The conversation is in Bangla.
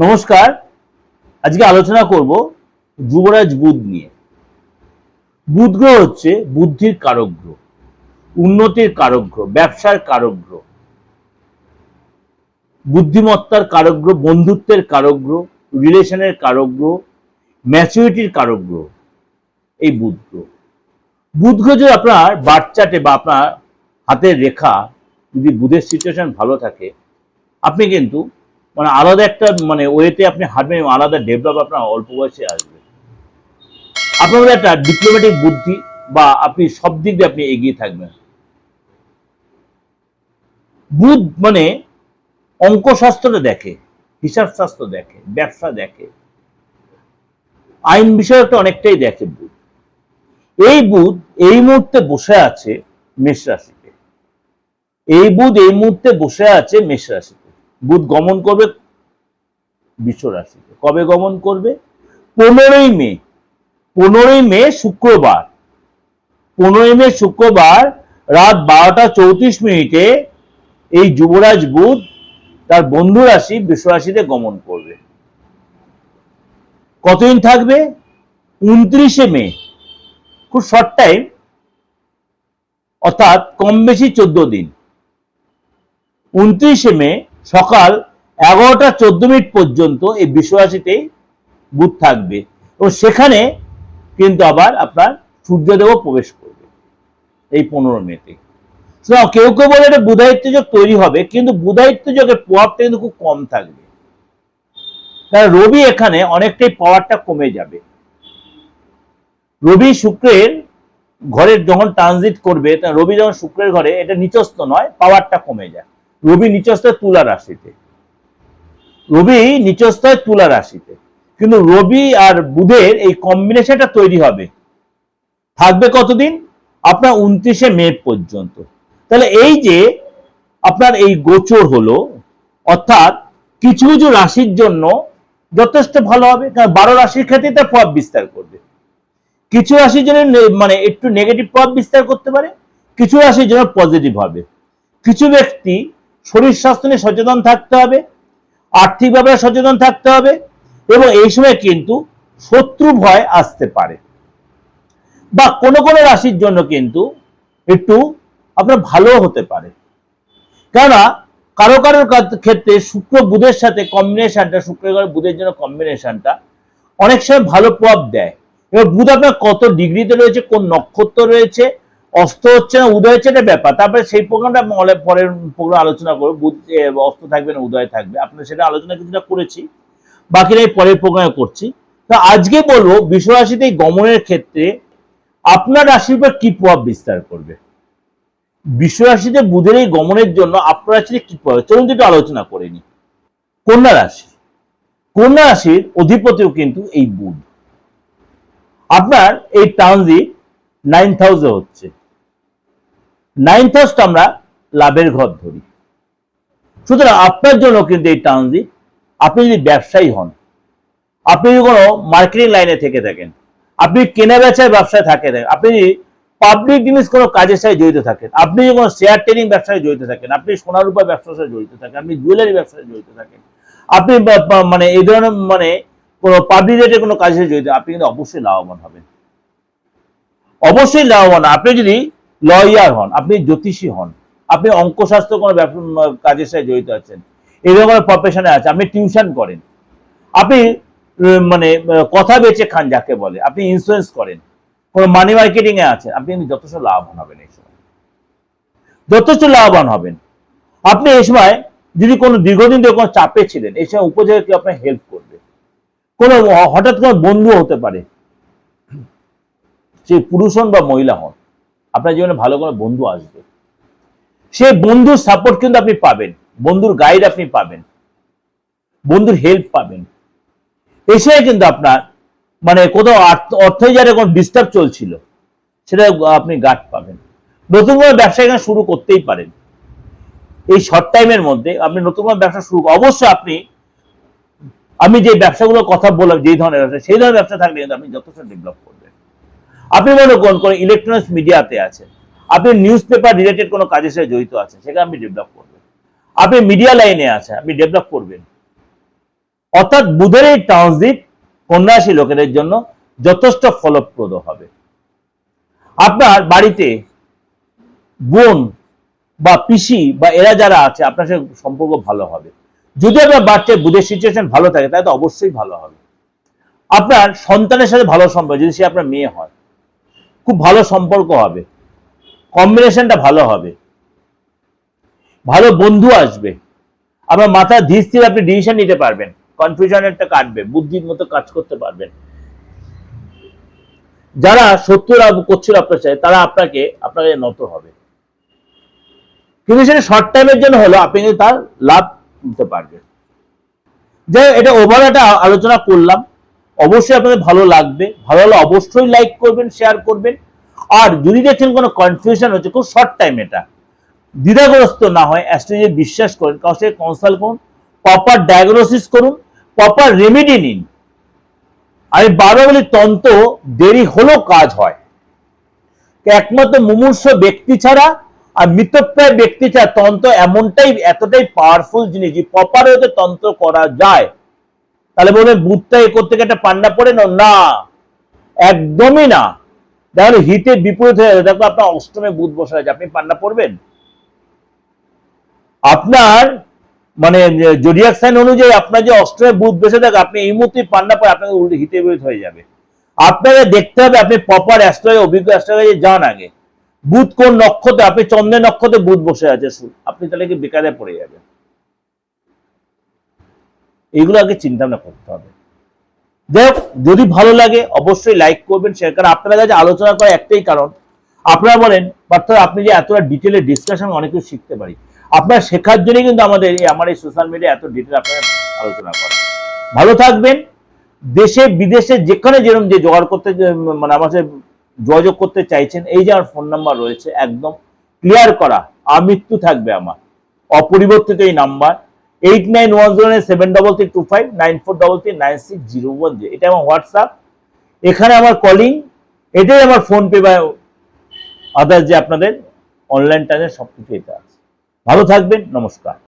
নমস্কার। আজকে আলোচনা করব যুবরাজ বুধ নিয়ে। বুধ গ্রহ হচ্ছে বুদ্ধির কারক গ্রহ, উন্নতির কারক গ্রহ, ব্যবসার কারক গ্রহ, বুদ্ধিমত্তার কারক গ্রহ, বন্ধুত্বের কারক গ্রহ, রিলেশনের কারক গ্রহ, ম্যাচুরিটির কারক গ্রহ এই বুধ গ্রহ। বুধ গ্রহ যদি আপনার বার্থ চার্টে বা আপনার হাতের রেখা যদি বুধের সিচুয়েশন ভালো থাকে, আপনি কিন্তু আলাদা একটা ওয়েতে আপনি হাঁটবেন, আলাদা ডেভেলপ আপনার অল্প বয়সে আসবে। আপনার মধ্যে একটা ডিপ্লোম্যাটিক বুদ্ধি বা আপনি সব দিক দিয়ে আপনি এগিয়ে থাকবেন। বুধ অঙ্কশাস্ত্রটা দেখে, হিসাব শাস্ত্র দেখে, ব্যবসা দেখে, আইন বিষয়টা অনেকটাই দেখে বুধ। এই বুধ এই মুহূর্তে বসে আছে মেষ রাশিতে। এই বুধ এই মুহূর্তে বসে আছে মেষ রাশিতে। বুধ গমন করবে বৃষ রাশিতে। কবে গমন করবে? 15ই মে। 15ই মে শুক্রবার। 15ই মে শুক্রবার রাত 12টা 34 মিনিটে এই যুবরাজ বুধ তার বন্ধু রাশি বৃষ রাশিতে গমন করবে। কতদিন থাকবে? 29শে মে, খুব শর্ট টাইম, অর্থাৎ কম বেশি 14 দিন। 29শে মে সকাল 11টা 14 মিনিট পর্যন্ত এই বৃষ রাশিতেই বুধ থাকবে এবং সেখানে কিন্তু আবার আপনার সূর্যদেবও প্রবেশ করবে এই 15 মেতে। কেউ কেউ বলে এটা বুধায়িত্ব যোগ তৈরি হবে, কিন্তু বুধায়িত্ব যোগের প্রভাবটা কিন্তু খুব কম থাকবে, কারণ রবি এখানে অনেকটাই পাওয়ারটা কমে যাবে। রবি শুক্রের ঘরে যখন ট্রানজিট করবে, রবি যখন শুক্রের ঘরে, এটা নিচস্থ নয়, পাওয়ারটা কমে যায়। রবি নিচস্থ তুলা রাশিতে, রবি নিচস্থ তুলা রাশিতে, কিন্তু রবি আর বুধের এই কম্বিনেশনটা তৈরি হবে, থাকবে কতদিন? আপনার 29শে মে পর্যন্ত। তাহলে এই যে আপনার এই গোচর হলো, অর্থাৎ কিছু কিছু রাশির জন্য যথেষ্ট ভালো হবে, কারণ 12 রাশির ক্ষেত্রে তার প্রভাব বিস্তার করবে। কিছু রাশির জন্য একটু নেগেটিভ প্রভাব বিস্তার করতে পারে, কিছু রাশির জন্য পজিটিভ হবে। কিছু ব্যক্তি শরীর স্বাস্থ্য নিয়ে সচেতন থাকতে হবে, আর্থিক ব্যাপারে সচেতন থাকতে হবে, এবং এই সময় কিন্তু শত্রু ভয় আসতে পারে। বা কোনো কোনো রাশির জন্য কিন্তু একটু আপনার ভালো হতে পারে, কেননা কারো কারোর ক্ষেত্রে শুক্র বুধের সাথে কম্বিনেশনটা, শুক্রের বুধের জন্য কম্বিনেশনটা অনেক সময় ভালো প্রভাব দেয়। এবার বুধ আপনার কত ডিগ্রিতে রয়েছে, কোন নক্ষত্র রয়েছে, অস্ত হচ্ছে না উদয় হচ্ছে, এটা ব্যাপার। তারপরে সেই প্রোগ্রামটা পরের প্রোগ্রাম আলোচনা করবো, বুধ অস্ত থাকবে না উদয় থাকবে, আপনার সেটা আলোচনা কিছুটা করেছি, বাকিটা এই পরের প্রোগ্রামে করছি। তো আজকে বলবো বৃষ রাশিতে গমনের ক্ষেত্রে আপনার রাশির উপর কি প্রভাব বিস্তার করবে। বৃষ রাশিতে বুধের এই গমনের জন্য আপনার রাশিতে কি প্রভাব, চলুন একটু আলোচনা করে নি। কন্যা রাশি, কন্যা রাশির অধিপতিও কিন্তু এই বুধ। আপনার এই ট্রানজিট 9th হাউসে হচ্ছে। 9th হাউসটা আমরা লাভের ঘর ধরি, সুতরাং আপনার জন্য কিন্তু এই ট্রানজিট, আপনি যদি ব্যবসায়ী হন, আপনি যদি কোনো মার্কেটিং লাইনে থেকে থাকেন, আপনি কেনা বেচার ব্যবসায় থাকেন, আপনি পাবলিক জিনিস কোনো কাজের সাথে জড়িত থাকেন, আপনি যদি কোনো শেয়ার ট্রেডিং ব্যবসায় জড়িত থাকেন, আপনি সোনা রূপা ব্যবসার সাথে জড়িত থাকেন, আপনি জুয়েলারি ব্যবসায় জড়িত থাকেন, আপনি এই ধরনের কোনো পাবলিক রেটের কোনো কাজের সাথে জড়িত, আপনি কিন্তু অবশ্যই লাভবান হবেন। অবশ্যই লাভবান। আপনি যদি লয়ার হন, আপনি জ্যোতিষী হন, আপনি অঙ্কশাস্ত্র কোনো কাজের সাথে জড়িত আছেন, এই ধরনের প্রফেশনে আছে, আপনি টিউশন করেন, আপনি কথা বেচে খান যাকে বলে, আপনি ইন্স্যুরেন্স করেন, কোন মানি মার্কেটিং এ আছেন, আপনি কিন্তু যথেষ্ট লাভবান হবেন। এই সময় যথেষ্ট লাভবান হবেন। আপনি এই সময় যদি কোনো দীর্ঘদিন ধরে কোনো চাপে ছিলেন, এই সময় উপযোগে কেউ আপনার হেল্প করবে। কোনো হঠাৎ কোনো বন্ধু হতে পারে, সে পুরুষ হন বা মহিলা হন, আপনার জীবনে ভালো কোনো বন্ধু আসবে। সেই বন্ধুর সাপোর্ট কিন্তু আপনি পাবেন, বন্ধুর গাইড আপনি পাবেন, বন্ধুর হেল্প পাবেন। এই সময় কিন্তু আপনার কোথাও অর্থজারে কোনো ডিস্টার্ব চলছিল, সেটা আপনি গার্ড পাবেন। নতুন কোনো ব্যবসা এখানে শুরু করতেই পারেন এই শর্ট টাইমের মধ্যে। আপনি নতুন কোনো ব্যবসা শুরু, অবশ্যই আমি যে ব্যবসাগুলোর কথা বললাম, যেই ধরনের ব্যবসা, সেই ধরনের ব্যবসা থাকলে কিন্তু আপনি যথেষ্ট ডেভেলপ করবেন। আপনি মনে করুন কোনো ইলেকট্রনিক্স মিডিয়াতে আছেন, আপনি নিউজ পেপার রিলেটেড কোনো কাজের সাথে জড়িত আছেন, সেখানে আপনি ডেভেলপ করবেন। আপনি মিডিয়া লাইনে আছেন, আপনি ডেভেলপ করবেন। অর্থাৎ বুধের এই ট্রানজিট কন্যা রাশি লোকেদের জন্য যথেষ্ট ফলপ্রদ হবে। আপনার বাড়িতে বোন বা পিসি বা এরা যারা আছে আপনার সাথে সম্পর্ক ভালো হবে। যদি আপনার বাচ্চার বুধের সিচুয়েশন ভালো থাকে তাহলে তো অবশ্যই ভালো হবে। আপনার সন্তানের সাথে ভালো সম্পর্ক, যদি সে আপনার মেয়ে হয়, খুব ভালো সম্পর্ক হবে, কম্বিনেশনটা ভালো হবে, ভালো বন্ধু আসবে, আপনার মাথা ধীর স্থির আপনি ডিসিশন নিতে পারবেন, কনফিউশন একটা কাটবে, বুদ্ধির মতো কাজ করতে পারবেন। যারা শত্রু লাভ করছিল আপনার সাথে তারা আপনাকে নত হবে, কিন্তু সেটা শর্ট টাইমের জন্য হলো, আপনি কিন্তু তার লাভ নিতে পারবেন। যাই এটা ওভার একটা আলোচনা করলাম, অবশ্যই আপনাদের ভালো লাগবে, ভালো হলে অবশ্যই লাইক করবেন, শেয়ার করবেন। আর যদি দেখছেন কোনো কনফিউশন হচ্ছে, খুব শর্ট টাইম, এটা দ্বিধাগ্রস্ত না হয় অ্যাস্ট্রোলজি বিশ্বাস করেন, কারোর সাথে কনসাল্ট করুন, প্রপার ডায়াগনোসিস করুন, প্রপার রেমেডি নিন। আমি বারবার বলি, তন্ত্র দেরি হলেও কাজ হয়, একমাত্র মুমূর্ষ ব্যক্তি ছাড়া আর মৃতপ্রায় ব্যক্তি ছাড়া তন্ত্র এতটাই পাওয়ারফুল জিনিস যে প্রপার হতে তন্ত্র করা যায়। তাহলে বলবেন বুধটা এ করতে গিয়ে একটা পান্ডা পড়ে না, একদমই না। তাহলে হিতে বিপরীত হয়ে যাবে। দেখো আপনার অষ্টমে বুধ বসে আছে, আপনি পান্ডা পড়বেন? আপনার মানে জোডিয়াক সাইন অনুযায়ী আপনার যে অষ্টমে বুধ বসে থাকে, আপনি এই মুহূর্তে পান্ডা পড়ে আপনাকে উল্টে হিতে বিপরীত হয়ে যাবে। আপনাকে দেখতে হবে, আপনি প্রপার অ্যাস্ট্রোলজি অভিজ্ঞ অ্যাস্ট্রোলজি যান আগে, বুধ কোন নক্ষত্রে, আপনি চন্দ্রের নক্ষত্রে বুধ বসে আছে, আপনি তাহলে কি বেকারে পড়ে যাবেন। এইগুলো আগে চিন্তা ভাবনা করতে হবে। যাই হোক, যদি ভালো লাগে অবশ্যই লাইক করবেন, শেয়ার। কারণ আপনারা কাছে আলোচনা করার একটাই কারণ, আপনারা বলেন পার্থ আপনি যে এতটা ডিটেলে ডিসকাশন অনেক কিছু শিখতে পারি, আপনারা শেখার জন্যই কিন্তু আমার এই সোশ্যাল মিডিয়া এত ডিটেল আপনারা আলোচনা করা। ভালো থাকবেন। দেশে বিদেশে যেখানে যেরকম যে জোগাড় করতে মানে আমার সাথে যোগাযোগ করতে চাইছেন, এই যে আমার ফোন নাম্বার রয়েছে একদম ক্লিয়ার করা, আমৃত্যু থাকবে আমার অপরিবর্তিত এই নাম্বার 8910732594339601, এটা আমার হোয়াটসঅ্যাপ, এখানে আমার কলিং, এটাই আমার ফোনপে বা আদার্স যে আপনাদের অনলাইন ট্রানজাকশন সবকিছু এটা আছে। ভালো থাকবেন, নমস্কার।